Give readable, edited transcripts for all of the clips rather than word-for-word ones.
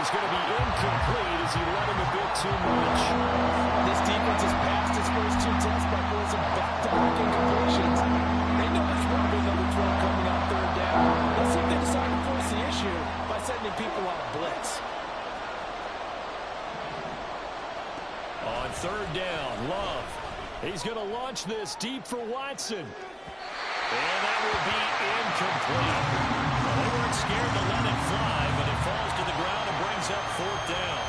is going to be incomplete as he let him a bit too much. This defense has passed its first two tests by forcing back-to-back incompletions. They know there's going to be another throw coming on third down. Let's see if they decide to force the issue by sending people on a blitz. On third down, Love. He's going to launch this deep for Watson. And that will be incomplete. Well, they weren't scared to let it fly, but it falls to the ground and brings up fourth down.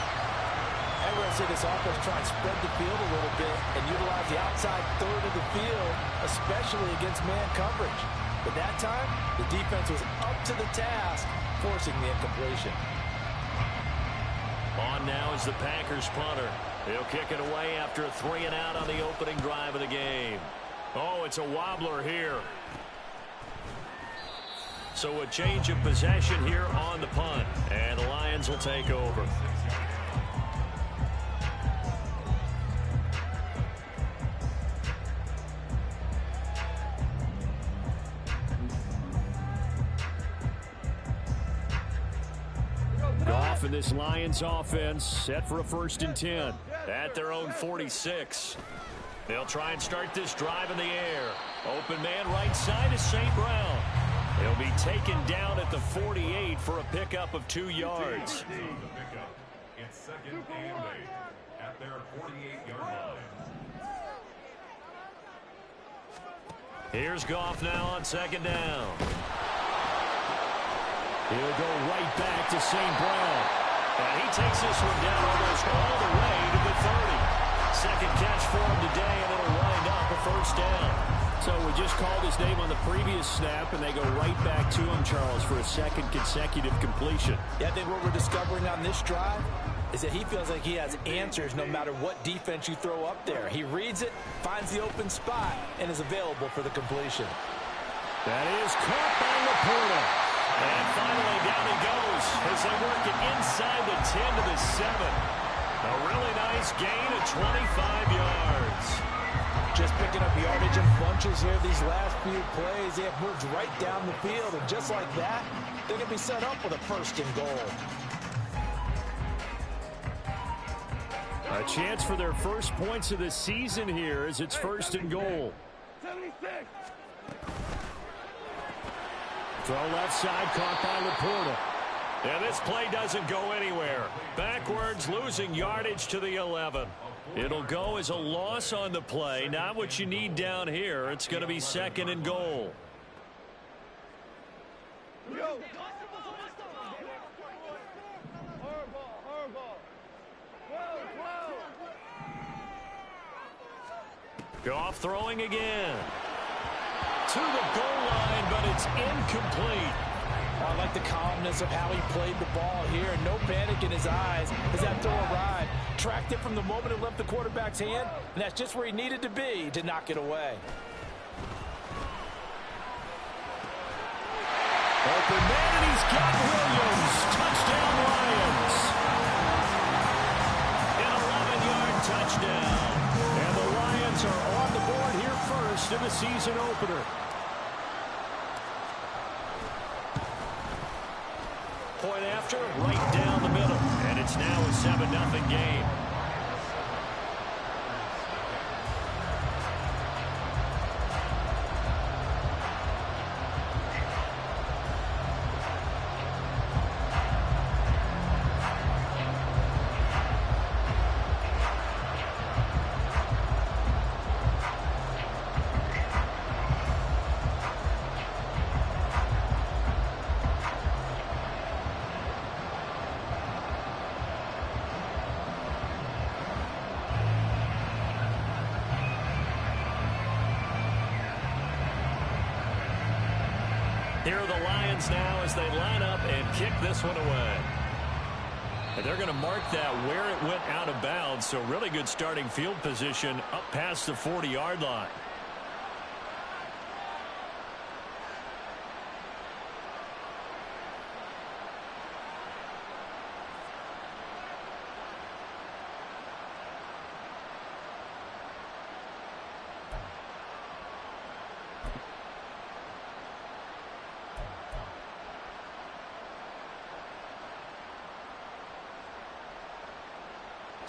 And we're going to see this offense try and spread the field a little bit and utilize the outside third of the field, especially against man coverage. But that time, the defense was up to the task, forcing the incompletion. On now is the Packers punter. He'll kick it away after a 3-and-out on the opening drive of the game. Oh, it's a wobbler here. So a change of possession here on the punt. And the Lions will take over. Goff and this Lions offense set for a 1st and 10 at their own 46. They'll try and start this drive in the air. Open man right side is St. Brown. He'll be taken down at the 48 for a pickup of 2 yards. It's 2nd and 8 at their 48-yard line. Here's Goff now on 2nd down. He'll go right back to St. Brown. And he takes this one down almost all the way to the 30. Second catch for him today, and it'll wind up a 1st down. So we just called his name on the previous snap, and they go right back to him, Charles, for a 2nd consecutive completion. Yeah, I think what we're discovering on this drive is that he feels like he has answers no matter what defense you throw up there. He reads it, finds the open spot, and is available for the completion. That is caught by Laporta. And finally down he goes as they work it inside the 10 to the 7. A really nice gain of 25 yards. Just picking up yardage in bunches here these last few plays. They have moved right down the field, and just like that, they're going to be set up with a 1st and goal. A chance for their first points of the season here as it's 1st and goal. 76. Throw left side, caught by Laporta. And this play doesn't go anywhere. Backwards, losing yardage to the 11. It'll go as a loss on the play. Not what you need down here. It's going to be 2nd and goal. Goff throwing again. To the goal line, but it's incomplete. I like the calmness of how he played the ball here. No panic in his eyes as that throw arrived. Tracked it from the moment it left the quarterback's hand, and that's just where he needed to be to knock it away. Open man, and he's got Williams. Touchdown, Lions. An 11-yard touchdown. And the Lions are on the board here first in the season opener. Point after, right down the middle. And it's now a 7-0 game. Here are the Lions now as they line up and kick this one away. And they're going to mark that where it went out of bounds, so really good starting field position up past the 40-yard line.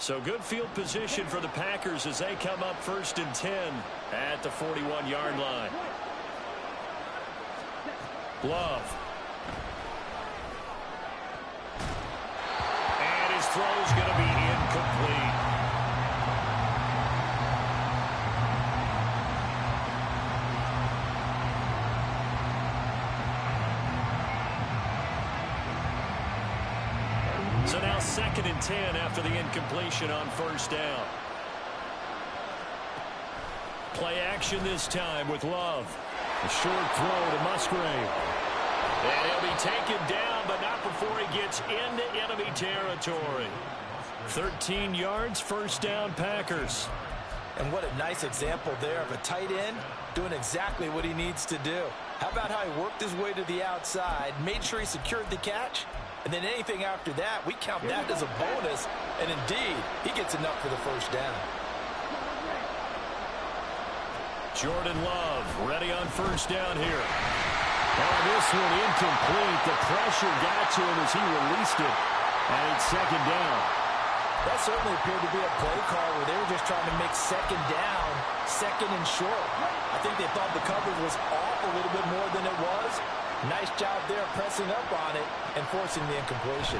So good field position for the Packers as they come up 1st and 10 at the 41-yard line. Love. And his throw's going to be incomplete. So now 2nd and 10 after the incompletion on 1st down. Play action this time with Love. A short throw to Musgrave. And he'll be taken down, but not before he gets into enemy territory. 13 yards, 1st down, Packers. And what a nice example there of a tight end doing exactly what he needs to do. How about how he worked his way to the outside, made sure he secured the catch, and then anything after that, we count that as a bonus. And indeed, he gets enough for the 1st down. Jordan Love ready on 1st down here. Oh, this one incomplete. The pressure got to him as he released it. And it's 2nd down. That certainly appeared to be a play call where they were just trying to make 2nd down, 2nd and short. I think they thought the coverage was off a little bit more than it was. Nice job there pressing up on it and forcing the incompletion.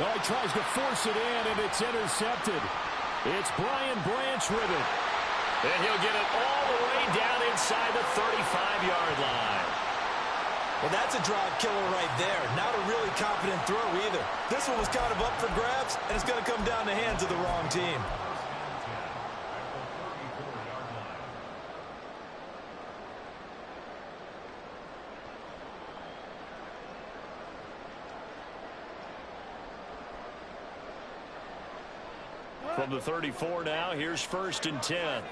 Oh, he tries to force it in, and it's intercepted. It's Brian Branch with it. And he'll get it all the way down inside the 35-yard line. Well, that's a drive killer right there. Not a really confident throw either. This one was kind of up for grabs, and it's going to come down the hands of the wrong team. From the 34 now, here's 1st and 10.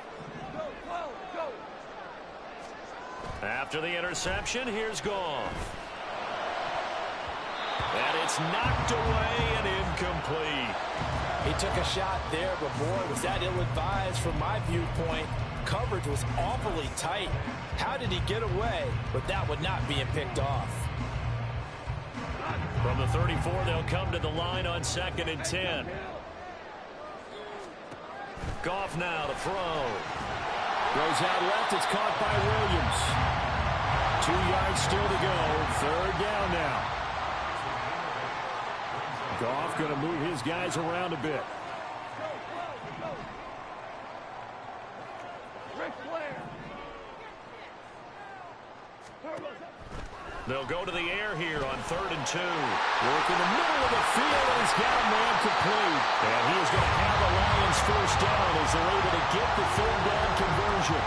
After the interception, here's Goff. And it's knocked away and incomplete. He took a shot there, but boy, was that ill-advised from my viewpoint. Coverage was awfully tight. How did he get away with that one not being picked off? From the 34, they'll come to the line on 2nd and 10. Goff now to throw. Goes out left. It's caught by Williams. 2 yards still to go. 3rd down now. Goff going to move his guys around a bit. They'll go to the air here on 3rd and 2. Work in the middle of the field, and he's got a man complete. And he is going to have the Lions 1st down as they're able to get the 3rd down conversion.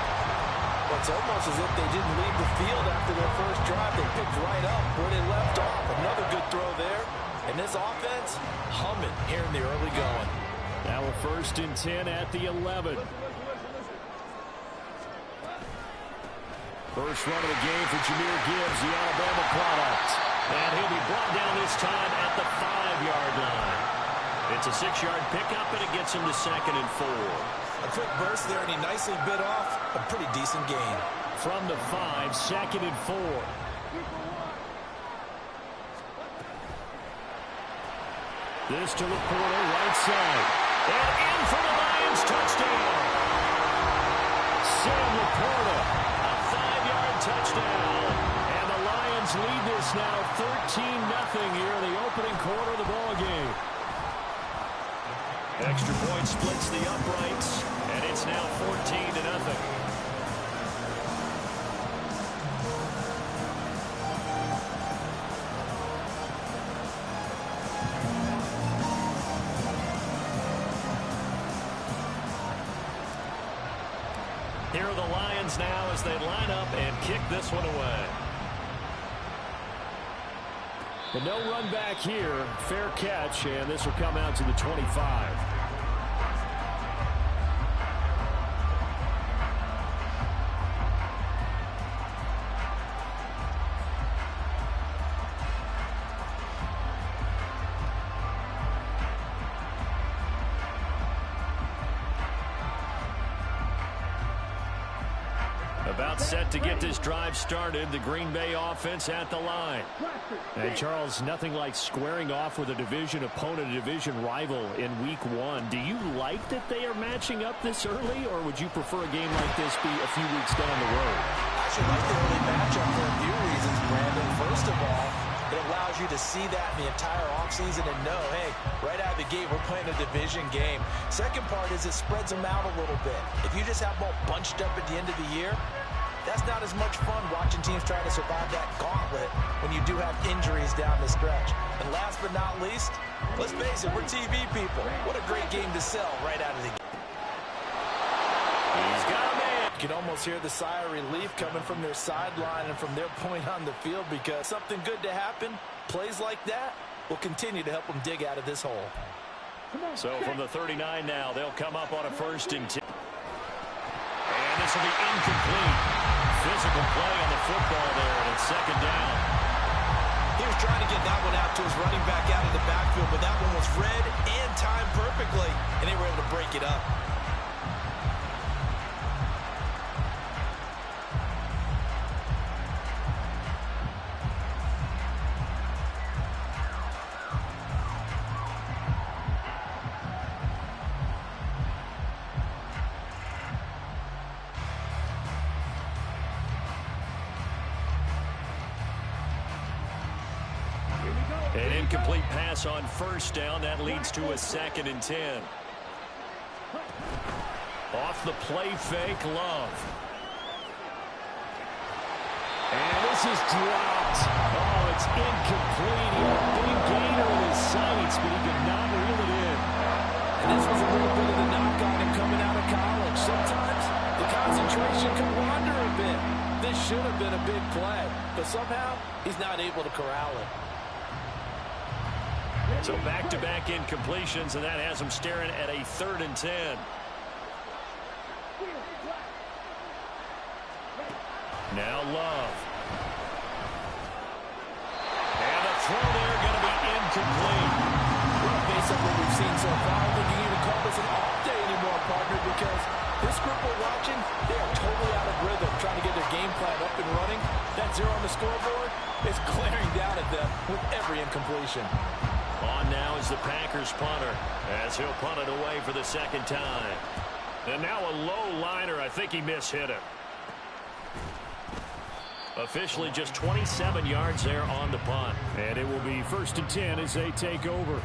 Well, it's almost as if they didn't leave the field after their first drive. They picked right up where they left off. Another good throw there. And this offense, humming here in the early going. Now a 1st and 10 at the 11. First run of the game for Jahmyr Gibbs, the Alabama product. And he'll be brought down this time at the 5-yard line. It's a 6-yard pickup, and it gets him to 2nd and 4. A quick burst there, and he nicely bit off a pretty decent gain. From the 5, 2nd and 4. This to Laporta, right side. And in for the Lions, touchdown. Sam Laporta. Touchdown. And the Lions lead this now 13-0 here in the opening quarter of the ball game. Extra point splits the uprights, and it's now 14-0. Here are the Lions now as they line up and kick this one away. But no run back here. Fair catch, and this will come out to the 25. About set to get this drive started. The Green Bay offense at the line. And Charles, nothing like squaring off with a division opponent, a division rival in week 1. Do you like that they are matching up this early, or would you prefer a game like this be a few weeks down the road? I should like the early matchup for a few reasons, Brandon. First of all, it allows you to see that in the entire offseason and know, hey, right out of the gate, we're playing a division game. Second part is it spreads them out a little bit. If you just have them all bunched up at the end of the year, that's not as much fun watching teams try to survive that gauntlet when you do have injuries down the stretch. And last but not least, let's face it, we're TV people. What a great game to sell right out of the gate. He's got a man. You can almost hear the sigh of relief coming from their sideline and from their point on the field, because something good to happen, plays like that, will continue to help them dig out of this hole. So from the 39 now, they'll come up on a 1st and 10. And this will be incomplete. Physical play on the football there, and it's 2nd down. He was trying to get that one out to his running back out of the backfield, but that one was read and timed perfectly, and they were able to break it up. An incomplete pass on 1st down. That leads to a 2nd and 10. Off the play fake, Love. And this is dropped. Oh, it's incomplete. He had a big gainer in his sights, but he could not reel it in. And this was a little bit of the knock on him coming out of college. Sometimes the concentration can wander a bit. This should have been a big play, but somehow he's not able to corral it. So back-to-back incompletions, and that has him staring at a 3rd and 10. Now Love. And the throw there going to be incomplete. Well, based on what we've seen so far, I think you can even call this an off day anymore, partner, because this group we're watching, they are totally out of rhythm, trying to get their game plan up and running. That 0 on the scoreboard is glaring down at them with every incompletion. On now is the Packers punter, as he'll punt it away for the 2nd time. And now a low liner. I think he mishit it. Officially just 27 yards there on the punt. And it will be 1st and 10 as they take over.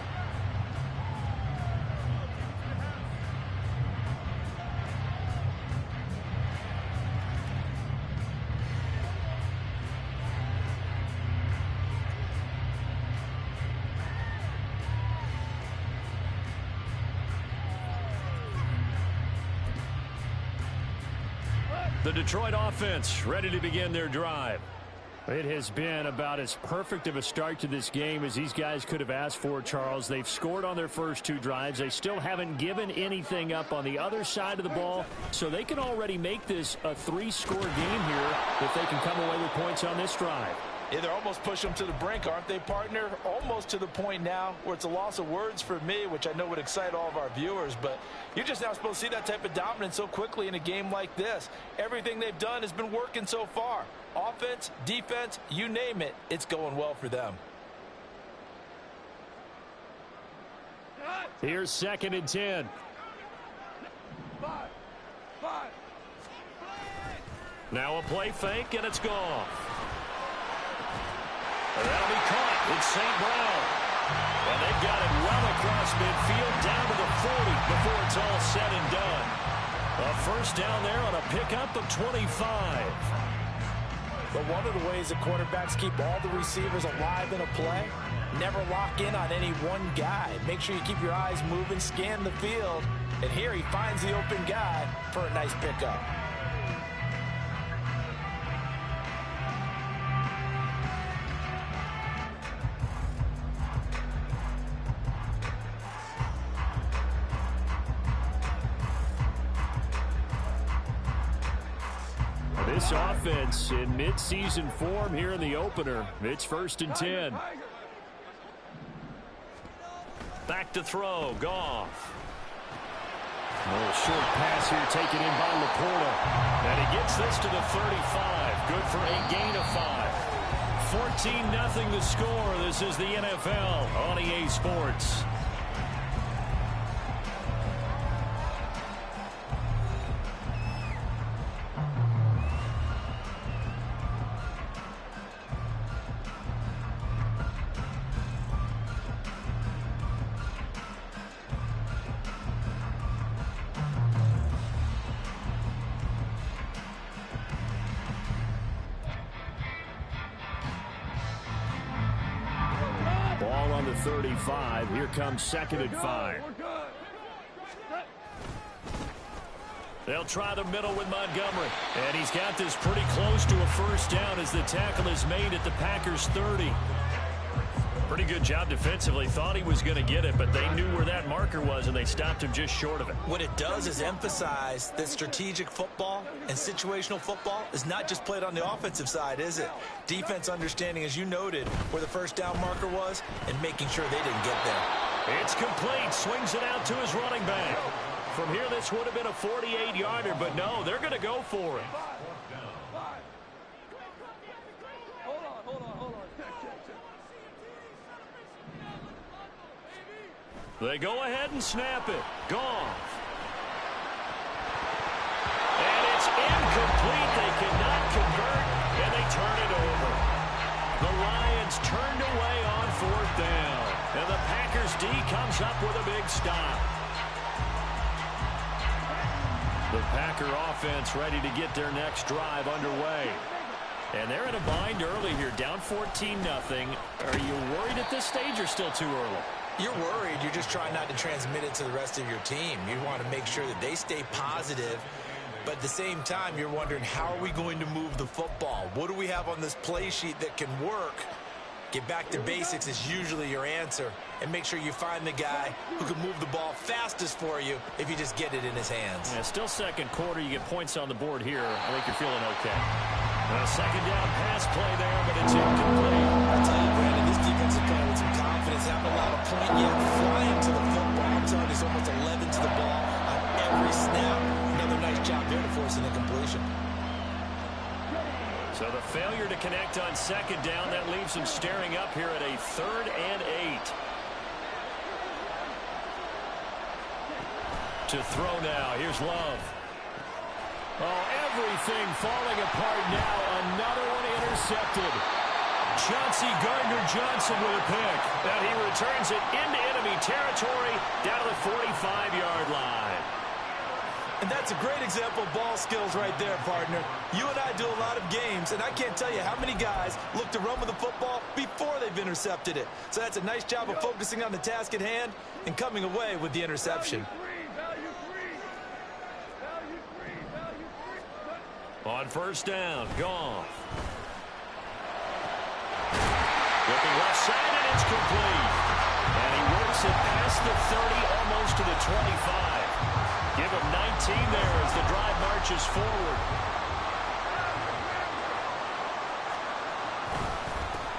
The Detroit offense ready to begin their drive. It has been about as perfect of a start to this game as these guys could have asked for, Charles. They've scored on their first 2 drives. They still haven't given anything up on the other side of the ball, so they can already make this a 3-score game here if they can come away with points on this drive. Yeah, they're almost pushing them to the brink, aren't they, partner? Almost to the point now where it's a loss of words for me, which I know would excite all of our viewers, but you're just now supposed to see that type of dominance so quickly in a game like this. Everything they've done has been working so far. Offense, defense, you name it, it's going well for them. Here's 2nd and 10. Now a play fake, and it's gone. That'll be caught. It's St. Brown. And they've got it well across midfield down to the 40 before it's all said and done. A 1st down there on a pickup of 25. But one of the ways the quarterbacks keep all the receivers alive in a play, never lock in on any one guy. Make sure you keep your eyes moving, scan the field. And here he finds the open guy for a nice pickup. This offense in mid-season form here in the opener. It's 1st and 10. Back to throw. Goff. A little short pass here taken in by Laporta. And he gets this to the 35. Good for a gain of 5. 14-0 the score. This is the NFL on EA Sports. Ball on the 35. Here comes 2nd and 5. They'll try the middle with Montgomery. And he's got this pretty close to a first down as the tackle is made at the Packers' 30. Pretty good job defensively. Thought he was going to get it, but they knew where that marker was, and they stopped him just short of it. What it does is emphasize that strategic football and situational football is not just played on the offensive side, is it? Defense understanding, as you noted, where the first down marker was and making sure they didn't get there. It's complete. Swings it out to his running back. From here, this would have been a 48-yarder, but no, they're going to go for it. They go ahead and snap it. Gone. And it's incomplete. They cannot convert, and they turn it over. The Lions turned away on 4th down. And the Packers D comes up with a big stop. The Packer offense ready to get their next drive underway. And they're in a bind early here, down 14-0. Are you worried at this stage or still too early? You're worried. You're just trying not to transmit it to the rest of your team. You want to make sure that they stay positive. But at the same time, you're wondering, how are we going to move the football? What do we have on this play sheet that can work? Get back to basics is usually your answer. And make sure you find the guy who can move the ball fastest for you if you just get it in his hands. Yeah, still 2nd quarter. You get points on the board here. I think you're feeling okay. A 2nd down pass play there, but it's incomplete. I'll tell you, Brandon, this defense is playing with some confidence. Haven't allowed a point yet. Flying to the football. I'm telling you, it's almost 11 to the ball on every snap. Another nice job there to force an incompletion. So the failure to connect on 2nd down, that leaves them staring up here at a 3rd and 8. To throw now. Here's Love. Oh, everything falling apart now. Another one intercepted. Chauncey Gardner-Johnson with a pick. And he returns it into enemy territory down to the 45-yard line. And that's a great example of ball skills right there, partner. You and I do a lot of games, and I can't tell you how many guys look to run with the football before they've intercepted it. So that's a nice job of focusing on the task at hand and coming away with the interception. On 1st down, Goff. Looking left side, and it's complete. And he works it past the 30, almost to the 25. Give him 19 there as the drive marches forward.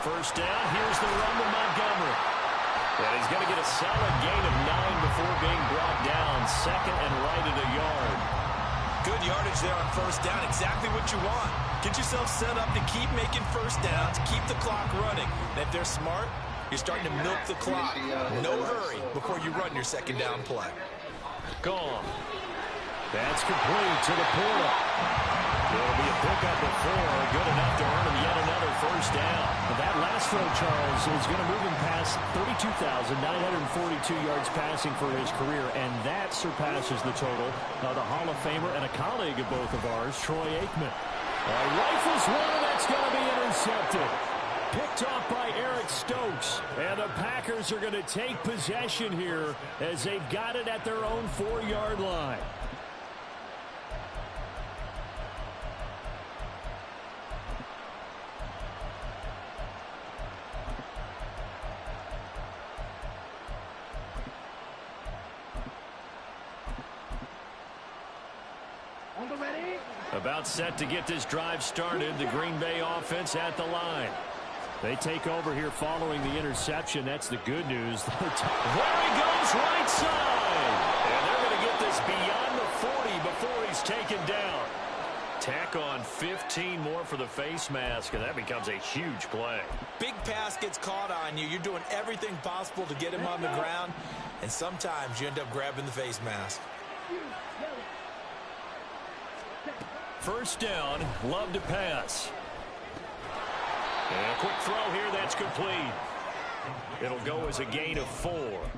1st down, here's the run to Montgomery. And he's going to get a solid gain of 9 before being brought down. 2nd and right at a yard. Good yardage there on 1st down. Exactly what you want. Get yourself set up to keep making 1st downs, keep the clock running. And if they're smart, you're starting to milk the clock. No hurry before you run your 2nd down play. Gone. That's complete to the Porta. It'll be a pickup of 4. Good enough to earn him yet another 1st down. That last throw, Charles, is going to move him past 32,942 yards passing for his career, and that surpasses the total of the Hall of Famer and a colleague of both of ours, Troy Aikman. Rifles one, that's going to be intercepted. Picked off by Eric Stokes. And the Packers are going to take possession here as they've got it at their own 4-yard line. About set to get this drive started. The Green Bay offense at the line. They take over here following the interception. That's the good news. There he goes, right side. And they're going to get this this beyond the 40 before he's taken down. Tack on 15 more for the face mask, and that becomes a huge play. Big pass gets caught on you. You're doing everything possible to get him on the ground, and sometimes you end up grabbing the face mask. First down, Love to pass. And a quick throw here, that's complete. It'll go as a gain of 4,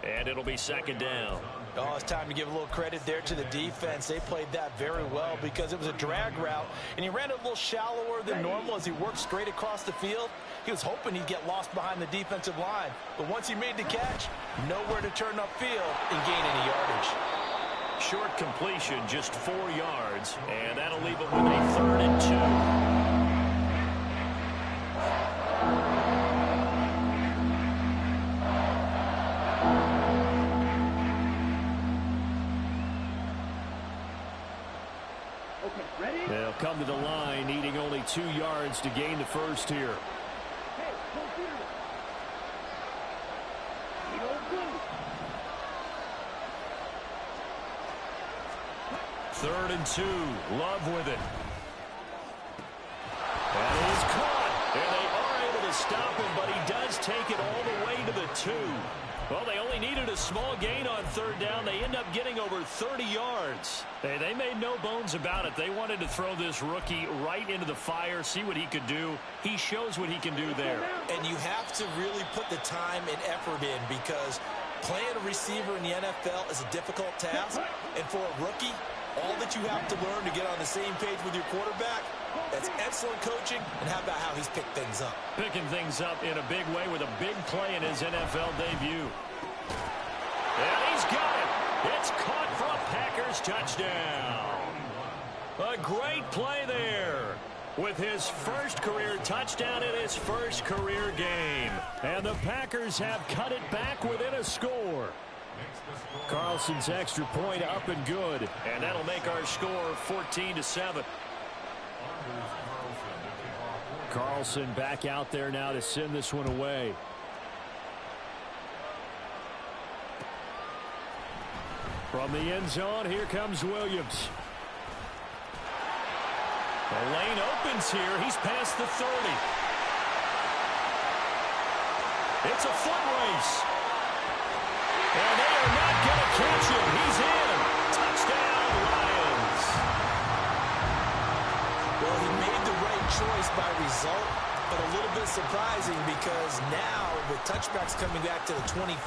and it'll be second down. Oh, it's time to give a little credit there to the defense. They played that very well because it was a drag route, and he ran it a little shallower than normal as he worked straight across the field. He was hoping he'd get lost behind the defensive line, but once he made the catch, nowhere to turn upfield and gain any yardage. Short completion, just 4 yards, and that'll leave him with a 3rd and 2. They'll come to the line, needing only 2 yards to gain the first here. Third and 2. Love with it. And it is caught. And they are able to stop him, but he does take it all the way to the 2. Well, they only needed a small gain on 3rd down. They end up getting over 30 yards. They made no bones about it. They wanted to throw this rookie right into the fire, see what he could do. He shows what he can do there. And you have to really put the time and effort in because playing a receiver in the NFL is a difficult task. And for a rookie, all that you have to learn to get on the same page with your quarterback, that's excellent coaching. And how about how he's picked things up? Picking things up in a big way with a big play in his NFL debut. And he's got it. It's caught for a Packers touchdown. A great play there with his first career touchdown in his first career game. And the Packers have cut it back within a score. Carlson's extra point up and good. And that'll make our score 14-7. Carlson back out there now to send this one away. From the end zone, here comes Williams. The lane opens here. He's past the 30. It's a foot race. And they are not going to catch him. He's in. Touchdown, Lions. Well, he made the right choice by result, but a little bit surprising because now with touchbacks coming back to the 25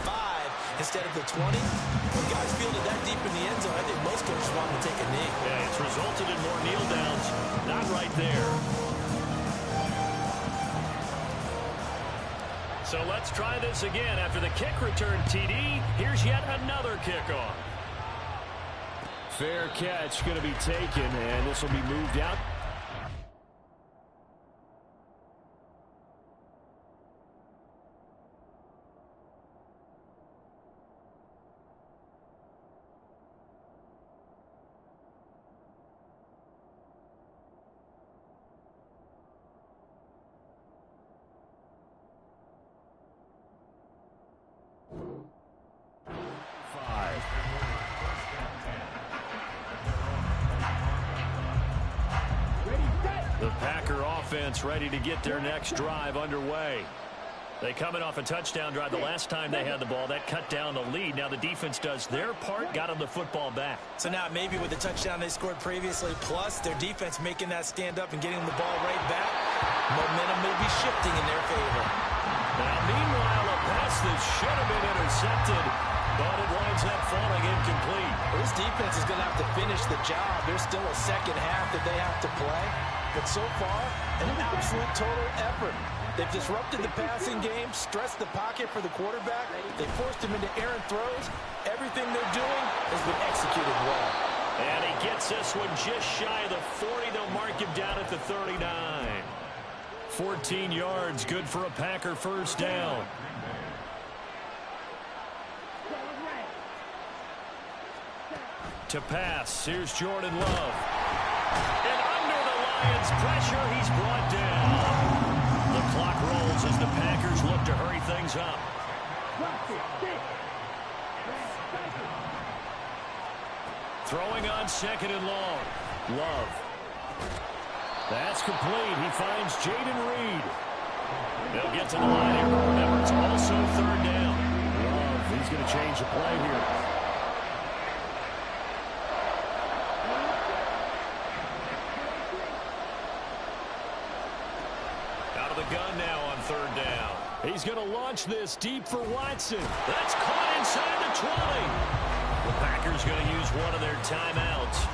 instead of the 20, when guys fielded that deep in the end zone, I think most coaches want to take a knee. Yeah, it's resulted in more kneel downs. Not right there. So let's try this again. After the kick return TD, here's yet another kickoff. Fair catch going to be taken, and this will be moved out. The Packer offense ready to get their next drive underway. They coming off a touchdown drive the last time they had the ball. That cut down the lead. Now the defense does their part, got them the football back. So now maybe with the touchdown they scored previously, plus their defense making that stand up and getting them the ball right back, momentum may be shifting in their favor. Now meanwhile, a pass that should have been intercepted, but it winds up falling incomplete. Well, this defense is going to have to finish the job. There's still a second half that they have to play. But so far, an absolute total effort. They've disrupted the passing game, stressed the pocket for the quarterback. They forced him into errant throws. Everything they're doing has been executed well. And he gets this one just shy of the 40. They'll mark him down at the 39. 14 yards, good for a Packer first down. To pass, here's Jordan Love. And under the Lions' pressure, he's brought down. The clock rolls as the Packers look to hurry things up. Throwing on second and long. Love. That's complete. He finds Jaden Reed. They'll get to the line here. Remember, it's also third down. Love, he's going to change the play here. Out of the gun now on third down. He's going to launch this deep for Watson. That's caught inside the 20. The Packers going to use one of their timeouts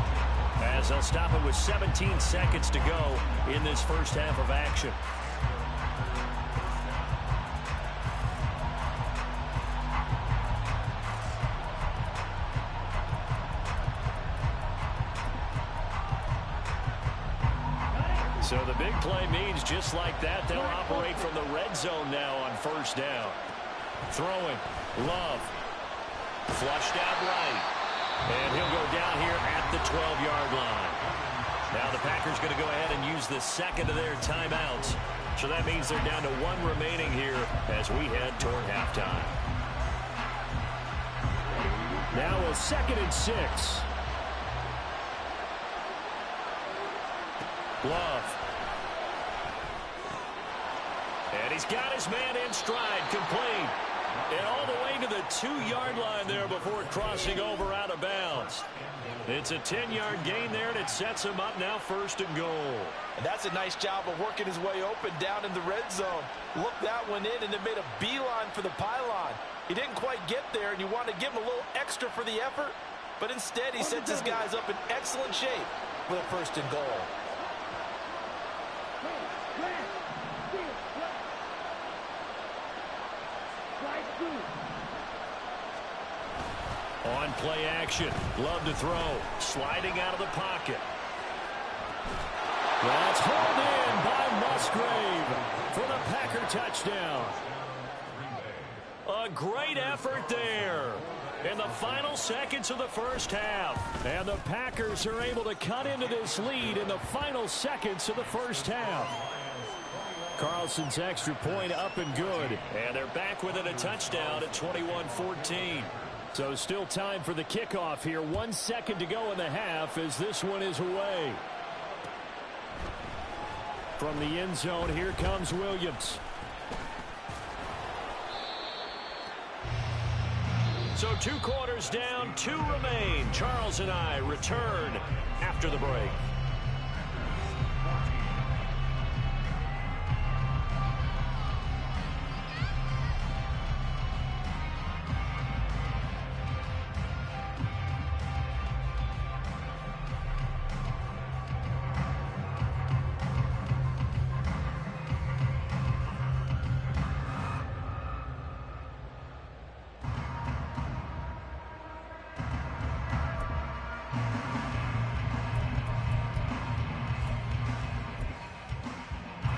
as they'll stop it with 17 seconds to go in this first half of action. So the big play means just like that, they'll operate from the red zone now on first down. Throwing. Love. Flushed out right. And he'll go down here at the 12-yard line. Now the Packers going to go ahead and use the second of their timeouts. So that means they're down to one remaining here as we head toward halftime. Now a 2nd and 6. Love. And he's got his man in stride, complete. And all the way to the 2-yard line there before crossing over out of bounds. It's a 10-yard gain there, and it sets him up now 1st and goal. And that's a nice job of working his way open down in the red zone. Looked that one in, and it made a beeline for the pylon. He didn't quite get there, and you want to give him a little extra for the effort. But instead, he sets his guys up in excellent shape for the 1st and goal. On play action. Love to throw. Sliding out of the pocket. That's hauled in by Musgrave for the Packer touchdown. A great effort there in the final seconds of the first half. And the Packers are able to cut into this lead in the final seconds of the first half. Carlson's extra point up and good. And they're back within a touchdown at 21-14. So still time for the kickoff here. 1 second to go in the half as this one is away. From the end zone, here comes Williams. So 2 quarters down, 2 remain. Charles and I return after the break.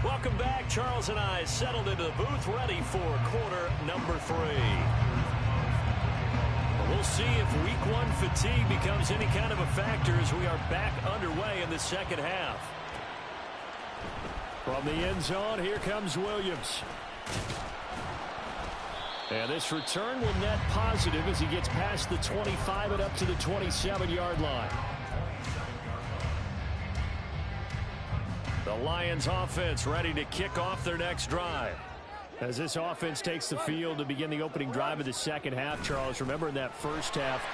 Welcome back. Charles and I settled into the booth, ready for quarter number 3. We'll see if week 1 fatigue becomes any kind of a factor as we are back underway in the second half. From the end zone, here comes Williams. And this return will net positive as he gets past the 25 and up to the 27-yard line. The Lions offense ready to kick off their next drive. As this offense takes the field to begin the opening drive of the second half, Charles, remember in that first half,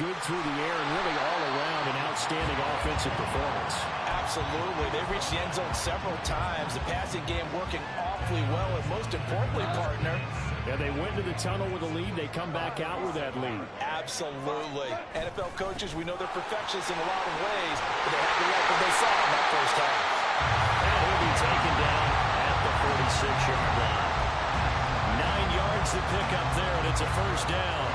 good through the air and really all around an outstanding offensive performance. Absolutely. They reached the end zone several times. The passing game working awfully well, and most importantly, partner, yeah, they went to the tunnel with a lead. They come back out with that lead. Absolutely. NFL coaches, we know they're perfectionists in a lot of ways, but they had to like what they saw in that first half. And he'll be taken down at the 46-yard line. 9 yards to pick up there, and it's a first down.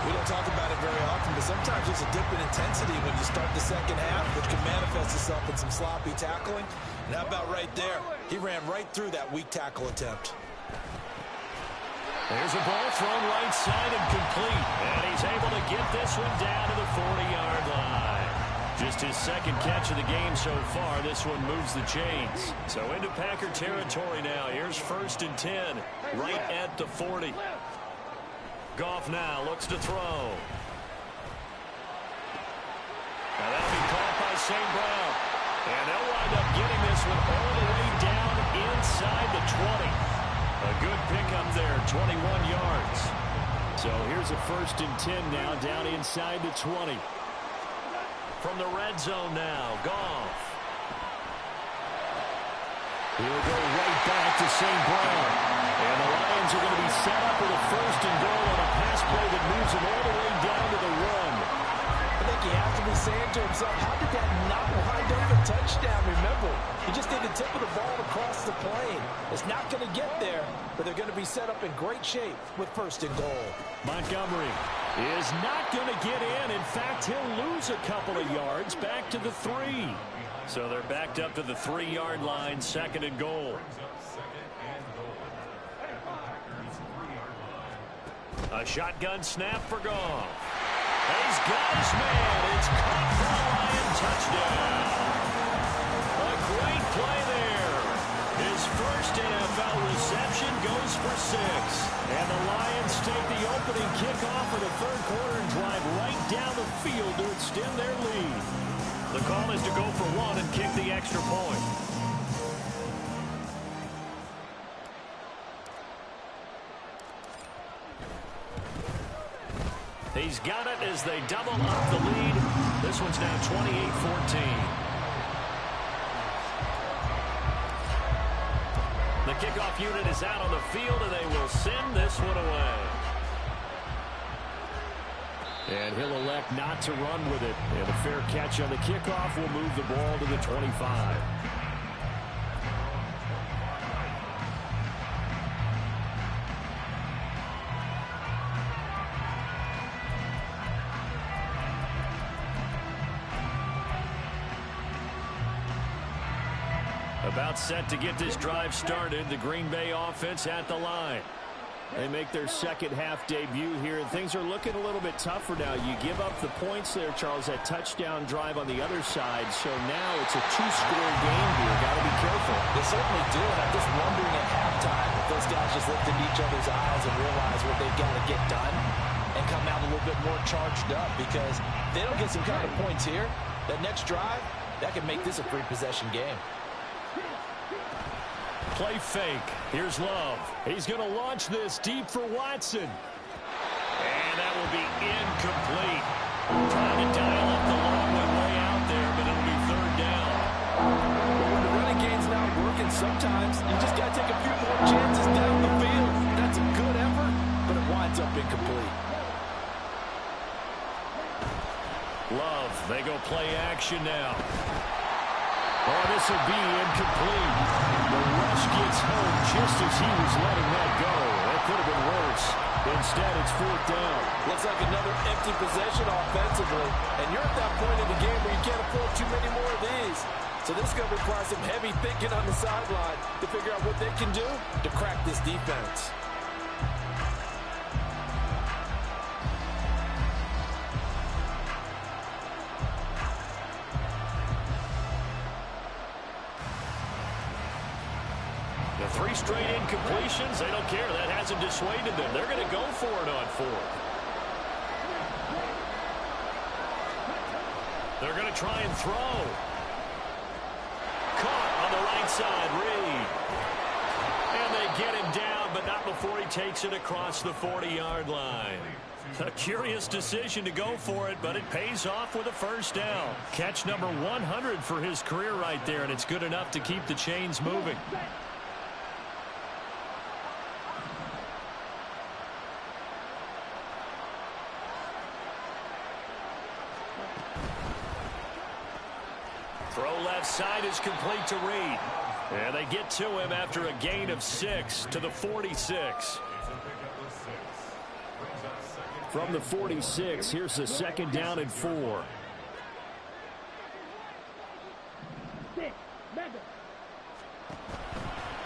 We don't talk about it very often, but sometimes there's a dip in intensity when you start the second half, which can manifest itself in some sloppy tackling. And how about right there? He ran right through that weak tackle attempt. There's a ball thrown right side and complete. And he's able to get this one down to the 40-yard line. Just his second catch of the game so far. This one moves the chains. So into Packer territory now. Here's 1st and 10, right at the 40. Goff now looks to throw. Now that'll be caught by St. Brown. And they'll wind up getting this one all the way down inside the 20. A good pickup there, 21 yards. So here's a 1st and 10 now down inside the 20. From the red zone now, Goff. He'll go right back to St. Brown. And the Lions are going to be set up with a 1st and goal on a pass play that moves them all the way down to the run. I think he has to be saying to himself, how did that not wind up a touchdown? Remember, he just did the tip of the ball across the plane. It's not going to get there, but they're going to be set up in great shape with 1st and goal. Montgomery is not going to get in. In fact, he'll lose a couple of yards back to the 3. So they're backed up to the 3-yard line, 2nd and goal. A shotgun snap for Goff. He's got his man. It's caught for a Lion touchdown. A great play there. His first NFL reception goes for 6. And the Lions take the opening kickoff of the 3rd quarter and drive right down the field to extend their lead. The call is to go for 1 and kick the extra point. He's got it as they double up the lead. This one's now 28-14. The kickoff unit is out on the field, and they will send this one away. And he'll elect not to run with it. And a fair catch on the kickoff will move the ball to the 25. About set to get this drive started. The Green Bay offense at the line. They make their second half debut here, and things are looking a little bit tougher now. You give up the points there, Charles, that touchdown drive on the other side. So now it's a 2-score game here. Got to be careful. They certainly do, and I'm just wondering at halftime if those guys just looked into each other's eyes and realize what they've got to get done and come out a little bit more charged up, because if they don't get some kind of points here, that next drive, that could make this a 3-possession game. Play fake. Here's Love. He's going to launch this deep for Watson. And that will be incomplete. Trying to dial up the long one way out there, but it'll be 3rd down. But when the running game's not working, sometimes you just got to take a few more chances down the field. That's a good effort, but it winds up incomplete. Love. They go play action now. Oh, this will be incomplete. The rush gets home just as he was letting that go. That could have been worse. Instead, it's 4th down. Looks like another empty possession offensively. And you're at that point in the game where you can't afford too many more of these. So this is going to require some heavy thinking on the sideline to figure out what they can do to crack this defense. The 3 straight incompletions, they don't care. That hasn't dissuaded them. They're going to go for it on 4th. They're going to try and throw. Caught on the right side, Reed. And they get him down, but not before he takes it across the 40-yard line. A curious decision to go for it, but it pays off with a 1st down. Catch number 100 for his career right there, and it's good enough to keep the chains moving. Throw left side is complete to Reed. And they get to him after a gain of 6 to the 46. From the 46, here's the 2nd down and 4.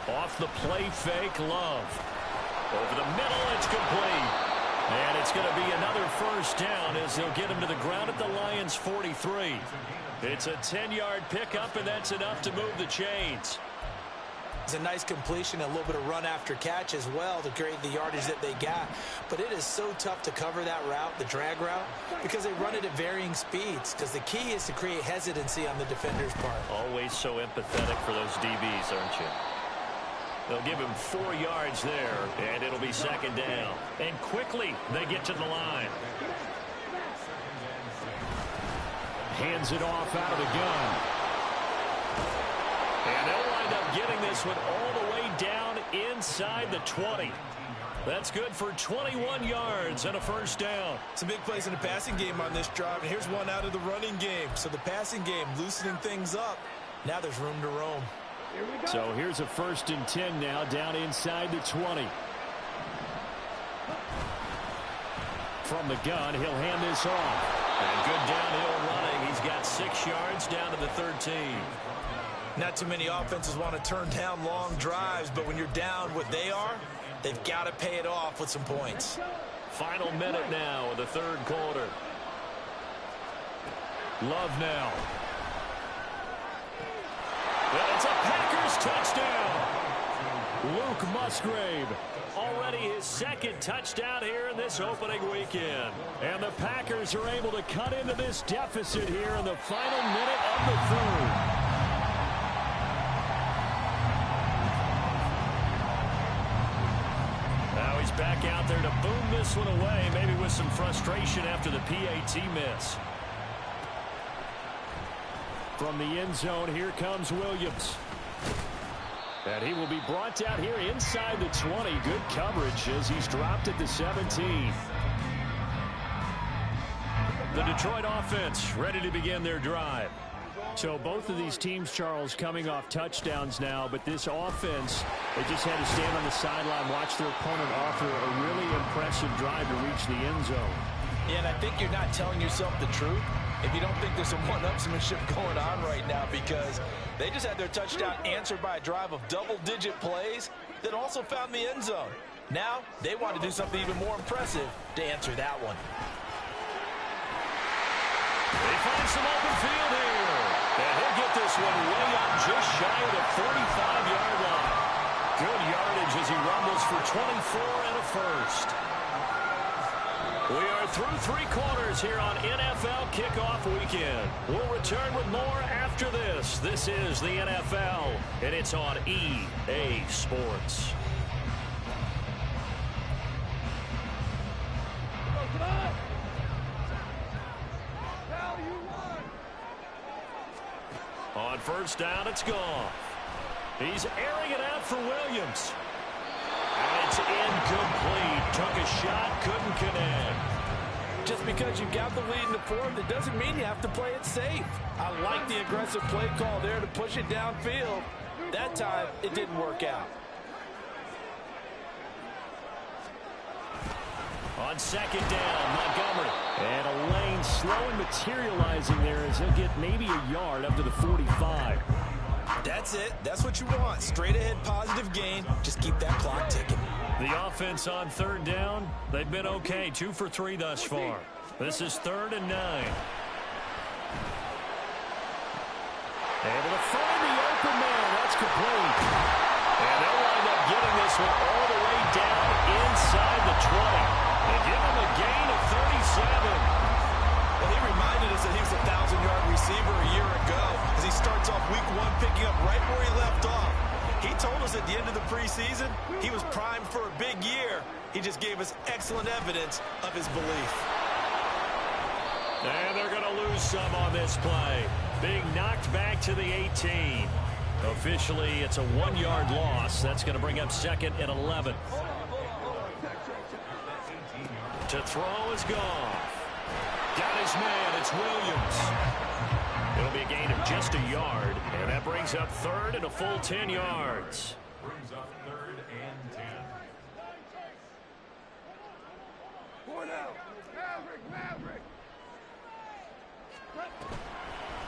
Off the play fake, Love. Over the middle, it's complete. And it's going to be another 1st down as they'll get him to the ground at the Lions' 43. It's a 10-yard pickup, and that's enough to move the chains. It's a nice completion, a little bit of run after catch as well to create the yardage that they got. But it is so tough to cover that route, the drag route, because they run it at varying speeds. Because the key is to create hesitancy on the defender's part. Always so empathetic for those DBs, aren't you? They'll give him 4 yards there, and it'll be second down. And quickly, they get to the line. Hands it off out of the gun. And they'll wind up getting this one all the way down inside the 20. That's good for 21 yards and a first down. Some big plays in the passing game on this drive, and here's one out of the running game. So the passing game loosening things up. Now there's room to roam. So here's a 1st and 10 now down inside the 20. From the gun, he'll hand this off. And good downhill running. He's got 6 yards down to the 13. Not too many offenses want to turn down long drives, but when you're down what they are, they've got to pay it off with some points. Final minute now of the 3rd quarter. Love now. Well, it's a Packers touchdown. Luke Musgrave, already his 2nd touchdown here in this opening weekend. And the Packers are able to cut into this deficit here in the final minute of the 3rd. Now he's back out there to boom this one away, maybe with some frustration after the PAT miss. From the end zone, here comes Williams. And he will be brought down here inside the 20. Good coverage as he's dropped at the 17. The Detroit offense ready to begin their drive. So both of these teams, Charles, coming off touchdowns now, but this offense, they just had to stand on the sideline, watch their opponent offer a really impressive drive to reach the end zone. Yeah, and I think you're not telling yourself the truth if you don't think there's some one-upsmanship going on right now, because they just had their touchdown answered by a drive of double-digit plays that also found the end zone. Now they want to do something even more impressive to answer that one. They find some open field here. And he'll get this one way up just shy of the 45-yard line. Good yardage as he rumbles for 24 and a first. We are through 3 quarters here on NFL Kickoff Weekend. We'll return with more after this. This is the NFL, and it's on EA Sports. On first down, it's gone. He's airing it out for Williams. And it's incomplete. Took a shot, couldn't connect. Just because you've got the lead in the 4th, it doesn't mean you have to play it safe. I like the aggressive play call there to push it downfield. That time, it didn't work out. On 2nd down, Montgomery. And a lane slow and materializing there as he'll get maybe a yard up to the 45. That's it. That's what you want. Straight ahead positive gain. Just keep that clock ticking. The offense on 3rd down, they've been okay. 2 for 3 thus far. This is 3rd and 9. Able to find the open man. That's complete. And they'll wind up getting this one all the way down inside the 20. They give him a gain of 37. Well, he reminded us that he was a 1,000-yard receiver a year ago as he starts off week 1 picking up right where he left off. He told us at the end of the preseason he was primed for a big year. He just gave us excellent evidence of his belief. And they're going to lose some on this play. Being knocked back to the 18. Officially, it's a 1-yard loss. That's going to bring up 2nd and 11. To throw is gone. Got his man. It's Williams. It'll be a gain of just a yard, and that brings up 3rd and a full 10 yards. Brings up 3rd and 10.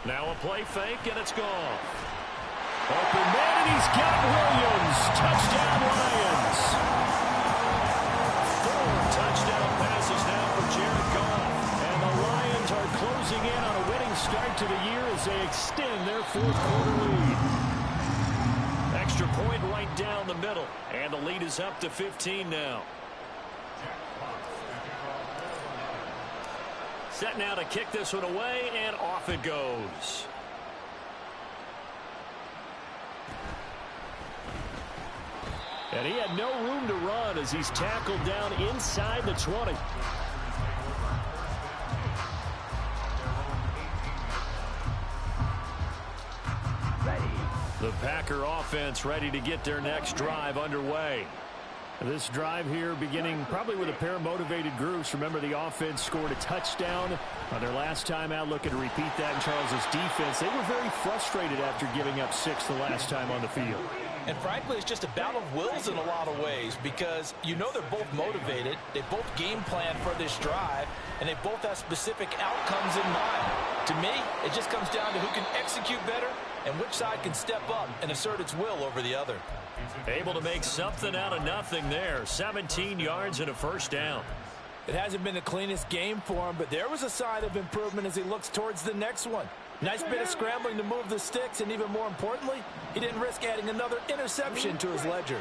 Now a play fake, and it's gone. Open man, and he's got Williams. Touchdown, Lions. 4 touchdown passes now for Jared Goff. And the Lions are closing in on a winning start to the year as they extend their 4th quarter lead. Extra extra point right down the middle. And the lead is up to 15 now. Set now to kick this one away, and off it goes. And he had no room to run as he's tackled down inside the 20. The Packer offense ready to get their next drive underway. This drive here beginning probably with a pair of motivated groups. Remember, the offense scored a touchdown on their last time out. Looking to repeat that in Charles's defense. They were very frustrated after giving up 6 the last time on the field. And frankly, it's just a battle of wills in a lot of ways because you know they're both motivated. They both game plan for this drive, and they both have specific outcomes in mind. To me, it just comes down to who can execute better and which side can step up and assert its will over the other. Able to make something out of nothing there. 17 yards and a first down. It hasn't been the cleanest game for him, but there was a sign of improvement as he looks towards the next one. Nice bit of scrambling to move the sticks, and even more importantly, he didn't risk adding another interception to his ledger.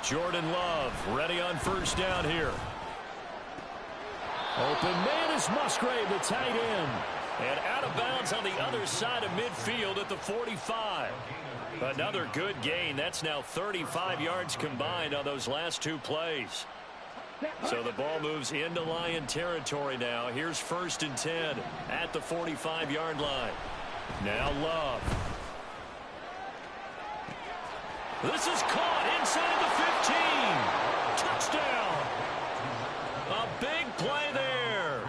Jordan Love ready on first down here. Open man is Musgrave, the tight end. And out of bounds on the other side of midfield at the 45. Another good gain. That's now 35 yards combined on those last 2 plays. So the ball moves into Lion territory now. Here's 1st and 10 at the 45-yard line. Now Love. This is caught inside the 15. Touchdown. A big play there.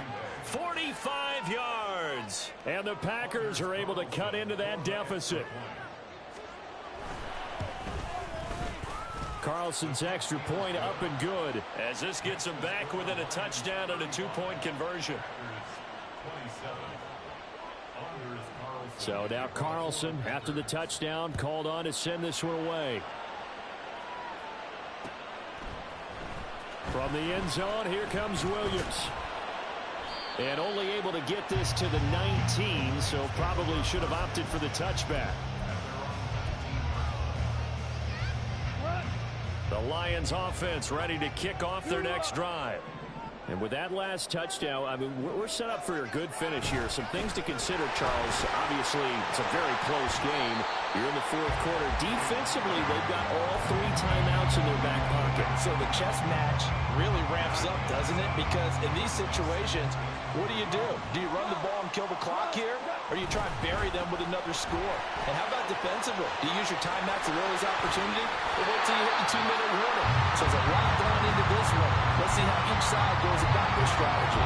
45 yards. And the Packers are able to cut into that deficit. Carlson's extra point up and good as this gets him back within a touchdown and a 2-point conversion. So now Carlson, after the touchdown, called on to send this one away. From the end zone, here comes Williams. And only able to get this to the 19, so probably should have opted for the touchback. The Lions offense ready to kick off their next drive. And with that last touchdown, I mean, we're set up for a good finish here. Some things to consider, Charles. Obviously, it's a very close game. You're in the 4th quarter. Defensively, they've got all 3 timeouts in their back pocket. So the chess match really ramps up, doesn't it? Because in these situations, what do? Do you run the ball and kill the clock here? Or do you try and bury them with another score? And how about defensively? Do you use your timeouts to realize opportunity? Or wait till you hit the 2-minute warning? So there's a lot going into this one. Let's see how each side goes about their strategy.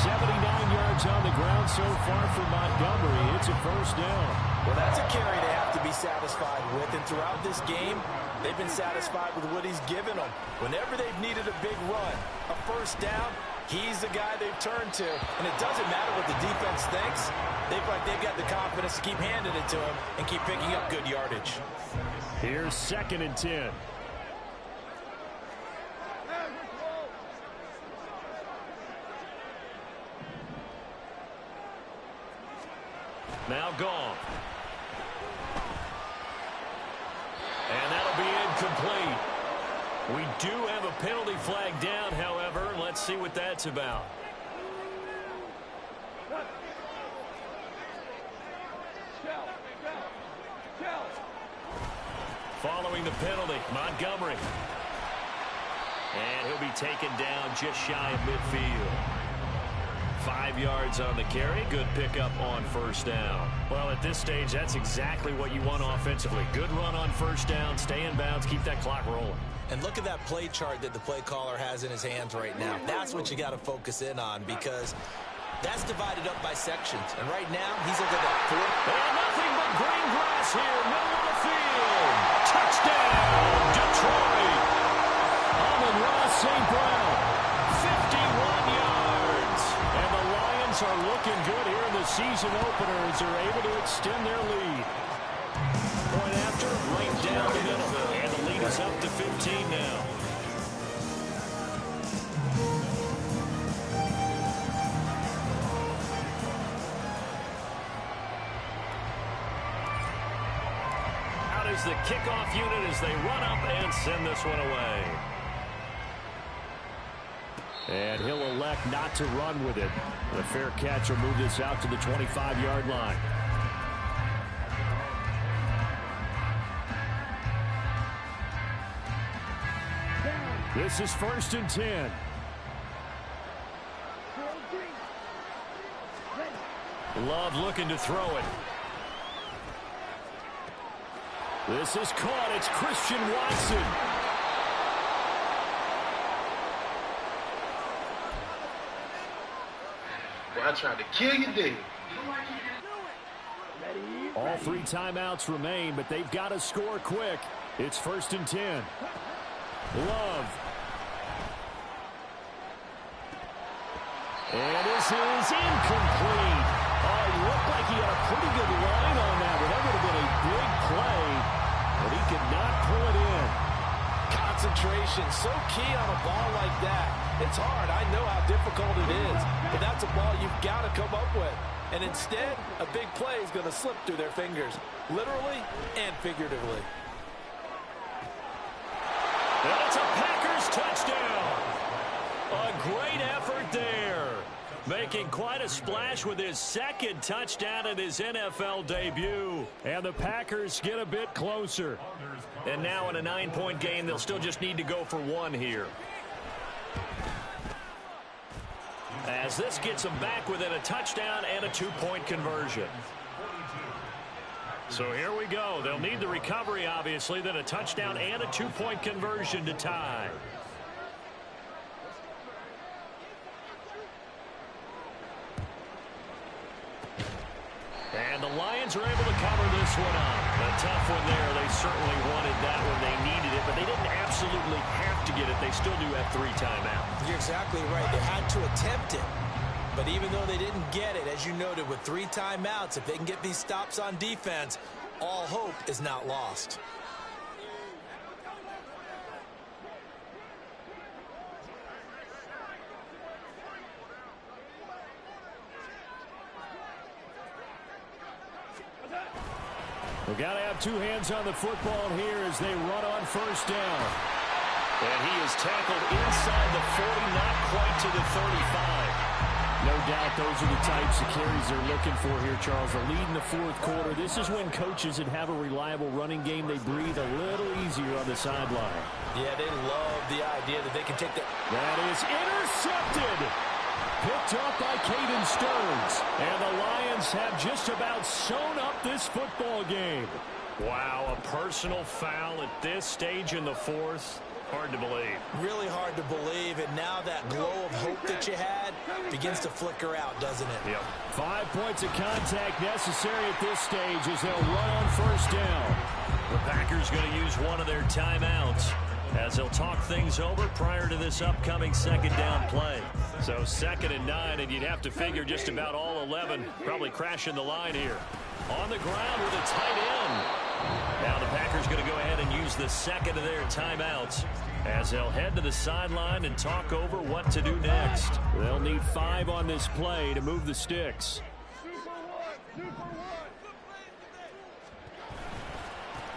79 yards on the ground so far for Montgomery. It's a first down. Well, that's a carry they have to be satisfied with. And throughout this game, they've been satisfied with what he's given them. Whenever they've needed a big run, a first down, he's the guy they've turned to. And it doesn't matter what the defense thinks. They feel like they've got the confidence to keep handing it to him and keep picking up good yardage. Here's 2nd and 10. Now gone. And that'll be incomplete. We do have a penalty flag down, however. Let's see what that's about. Following the penalty, Montgomery. And he'll be taken down just shy of midfield. 5 yards on the carry. Good pickup on first down. Well, at this stage, that's exactly what you want offensively. Good run on first down. Stay in bounds. Keep that clock rolling. And look at that play chart that the play caller has in his hands right now. That's what you got to focus in on because that's divided up by sections. And right now, he's looking at that 4th. And nothing but green grass here. Middle of the field. Touchdown, Detroit. Amon-Ra St. Brown. 51 yards. And the Lions are looking good here in the season opener as they're able to extend their lead. Point after, right down the middle. And the lead is up to 15 now. kickoff unit as they run up and send this one away. And he'll elect not to run with it. The fair catch will move this out to the 25-yard line. This is 1st and 10. Love looking to throw it. This is caught. It's Christian Watson. Well, I tried to kill you, Dave. All 3 timeouts remain, but they've got to score quick. It's 1st and 10. Love. And this is incomplete. Oh, it looked like he had a pretty good line on that, but that would have been a big play, but he could not pull it in. Concentration, so key on a ball like that. It's hard. I know how difficult it is, but that's a ball you've got to come up with. And instead, a big play is going to slip through their fingers, literally and figuratively. And it's a Packers touchdown. A great effort there. Making quite a splash with his 2nd touchdown in his NFL debut. And the Packers get a bit closer. And now in a 9-point game, they'll still just need to go for 1 here. As this gets them back within a touchdown and a 2-point conversion. So here we go. They'll need the recovery, obviously, then a touchdown and a 2-point conversion to tie. And the Lions are able to cover this one up. A tough one there. They certainly wanted that when they needed it, but they didn't absolutely have to get it. They still do have 3 timeouts. You're exactly right. They had to attempt it. But even though they didn't get it, as you noted, with 3 timeouts, if they can get these stops on defense, all hope is not lost. We've got to have 2 hands on the football here as they run on 1st down. And he is tackled inside the 40, not quite to the 35. No doubt those are the types of carries they're looking for here, Charles. A lead in the 4th quarter. This is when coaches that have a reliable running game, they breathe a little easier on the sideline. Yeah, they love the idea that they can take That is intercepted. Picked up by Caden Stearns. And the Lions have just about sewn up this football game. Wow, a personal foul at this stage in the 4th. Hard to believe. Really hard to believe, and now that glow of hope that you had begins to flicker out, doesn't it? Yep. 5 points of contact necessary at this stage as they'll run on 1st down. The Packers going to use one of their timeouts as they'll talk things over prior to this upcoming 2nd down play. So 2nd and 9, and you'd have to figure just about all 11 probably crashing the line here. On the ground with a tight end. Now the Packers going to go ahead and use the 2nd of their timeouts as they'll head to the sideline and talk over what to do next. They'll need 5 on this play to move the sticks.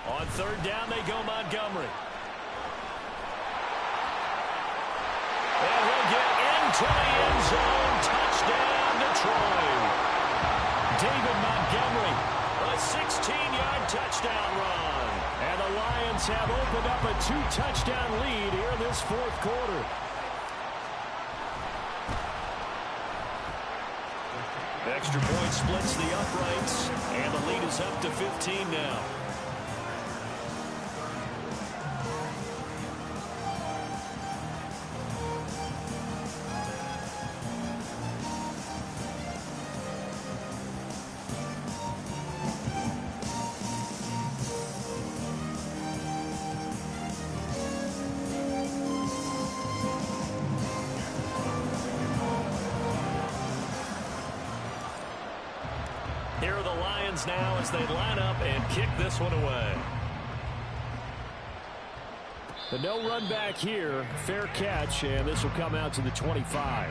On 3rd down they go Montgomery. And he'll get into the end zone. Touchdown Detroit. David Montgomery, a 16-yard touchdown run. And the Lions have opened up a 2-touchdown lead here in this 4th quarter. Extra point splits the uprights, and the lead is up to 15 now. Here are the Lions now as they line up and kick this one away. The no run back here, fair catch, and this will come out to the 25.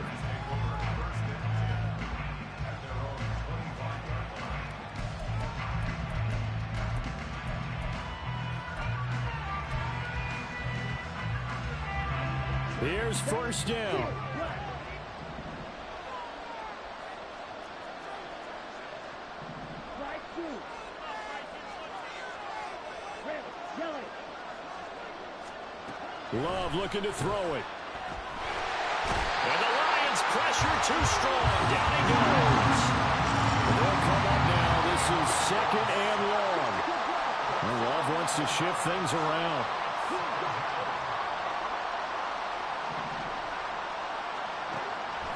Here's first down. Love looking to throw it. And the Lions pressure too strong. Down he goes. They'll come up now. This is second and long. And Love wants to shift things around.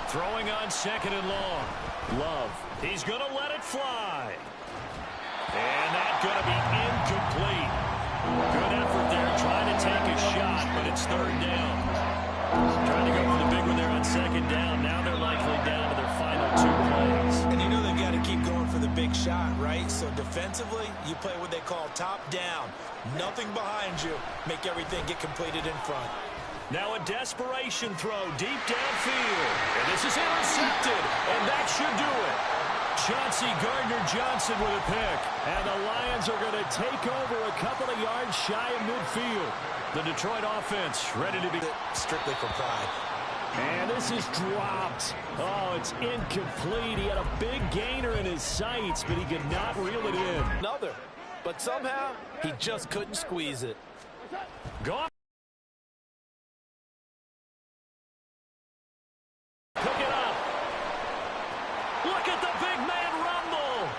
Throwing on second and long. Love. He's going to let it fly. And that's going to be incomplete. Good effort there trying to take a shot, but it's third down. Trying to go for the big one there on second down. Now they're likely down to their final 2 plays. And you know they've got to keep going for the big shot, right? So defensively, you play what they call top down. Nothing behind you. Make everything get completed in front. Now a desperation throw deep downfield. And this is intercepted, and that should do it. Chauncey Gardner-Johnson with a pick. And the Lions are going to take over a couple of yards shy of midfield. The Detroit offense ready to be strictly for pride. And this is dropped. Oh, it's incomplete. He had a big gainer in his sights, but he could not reel it in. Another. But somehow, he just couldn't squeeze it. Gone. Pick it up. Look at the big man rumble.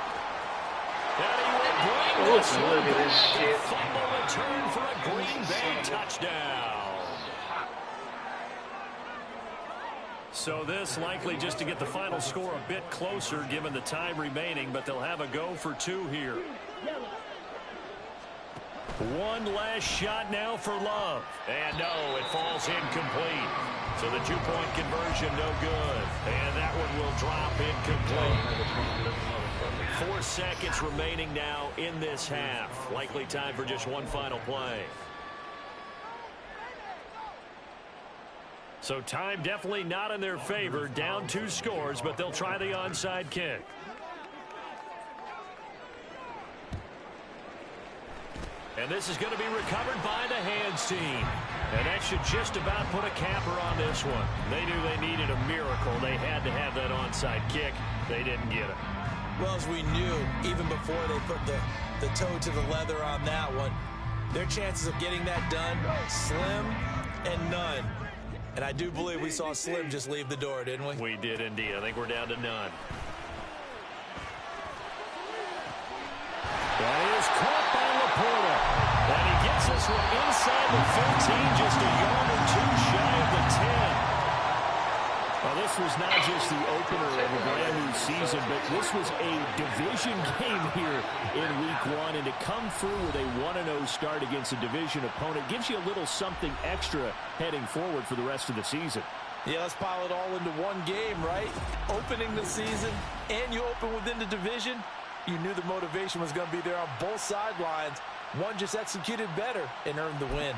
And he will bring this one. Look at this shit. Fumble return for a Green Bay touchdown. So this likely just to get the final score a bit closer given the time remaining, but they'll have a go for 2 here. One last shot now for Love. And no, it falls incomplete. So the 2-point conversion no good. And that one will drop incomplete. 4 seconds remaining now in this half. Likely time for just one final play. So time definitely not in their favor. Down 2 scores, but they'll try the onside kick. And this is going to be recovered by the hands team. And that should just about put a capper on this one. They knew they needed a miracle. They had to have that onside kick. They didn't get it. Well, as we knew, even before they put the toe to the leather on that one, their chances of getting that done, slim and none. And I do believe we saw Slim just leave the door, didn't we? We did indeed. I think we're down to none. That is caught by Laporta. And he gets this one inside the 15, just a yard or 2 shy of the 10. Well, this was not just the opener of a brand-new season, but this was a division game here in Week 1. And to come through with a 1-0 start against a division opponent gives you a little something extra heading forward for the rest of the season. Yeah, let's pile it all into one game, right? Opening the season, and you open within the division. You knew the motivation was going to be there on both sidelines. One just executed better and earned the win.